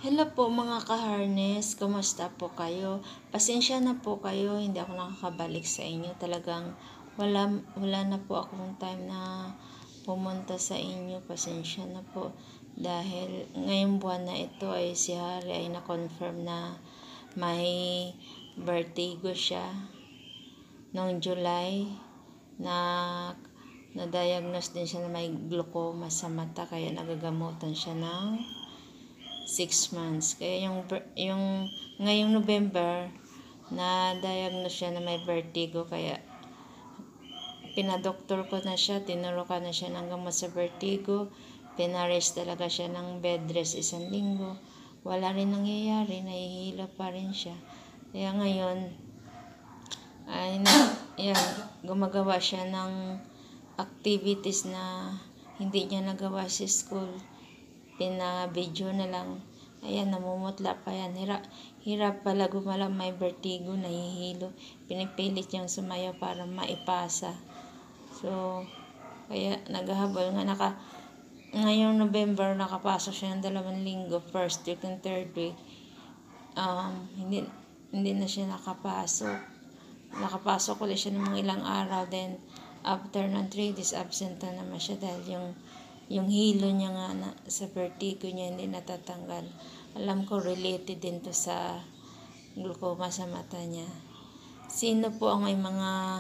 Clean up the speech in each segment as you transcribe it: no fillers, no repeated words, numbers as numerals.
Hello po mga ka-harness, kumusta po kayo? Pasensya na po kayo, hindi ako nakakabalik sa inyo. Talagang wala na po akong time na pumunta sa inyo. Pasensya na po. Dahil ngayong buwan na ito ay si Hari ay na-confirm na may vertigo siya. Noong July, na-diagnose din siya na may glaucoma sa mata, kaya nagagamutan siya ng 6 months. Kaya yung ngayong November, na-diagnose siya na may vertigo, kaya pinadoktor ko na siya, tinurukan na siya ng gamot sa vertigo, pinarest talaga siya ng bed rest 1 linggo. Wala rin nangyayari, nahihilo pa rin siya. Kaya ngayon, ay gumagawa siya ng activities na hindi niya nagawa sa school. Pina-video na lang. Ayan, namumutla pa yan. Hirap pala gumalaw, may vertigo, nahihilo. Pinipilit niyang sumayaw para maipasa. So, kaya naghahabol nga. Ngayong November, nakapasok siya ng 2 linggo, first week and third week. Hindi na siya nakapasok. Nakapasok ulit siya ng mga ilang araw. Then, after ng 3 days, absent na naman siya dahil yung hilo niya nga sa vertigo niya hindi natatanggal. Alam ko related din to sa glaucoma sa mata niya. Sino po ang may mga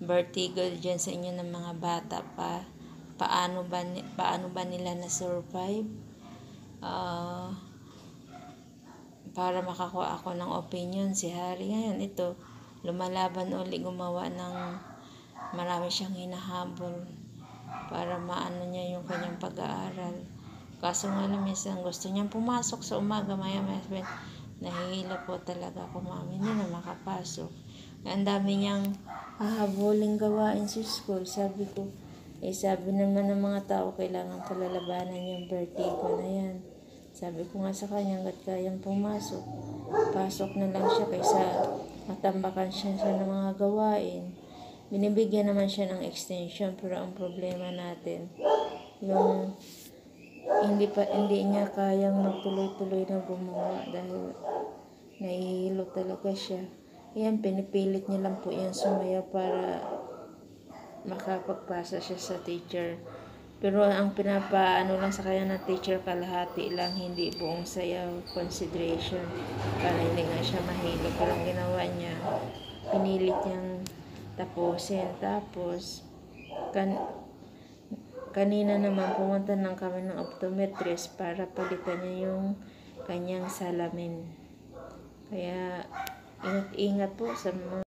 vertigo dyan sa inyo ng mga bata pa? Paano ba nila na-survive? Para makakuha ako ng opinion, si Hari ngayon ito, lumalaban uli, gumawa ng marami siyang hinahabol para maano niya yung kanyang pag-aaral. Kaso nga lang, minsan gusto niyang pumasok sa umaga, maya-maya nahihilo po talaga ako, mami, hindi na makapasok. Ang dami niyang hahabuling gawain sa school. Sabi ko, sabi naman ng mga tao, kailangan palalabanan yung vertigo na yan. Sabi ko nga sa kanya, hanggat kayang pumasok, pasok na lang siya kaysa matambakan siya ng mga gawain. Binibigyan naman siya ng extension, pero ang problema natin, yung hindi niya kayang magtuloy-tuloy na gumawa dahil nahihilo talaga siya. Ayan, pinipilit niya lang po yan sumayaw para makapagpasa siya sa teacher. Pero ang pinapaano lang sa kanya na teacher, kalahati lang, hindi buong sayaw, consideration, para hindi nga siya mahilo. Pero ang ginawa niya, pinilit niyang tapusin. Tapos, kanina naman pumunta ng kami ng optometrist para palitan niya yung kanyang salamin. Kaya ingat-ingat po sa mga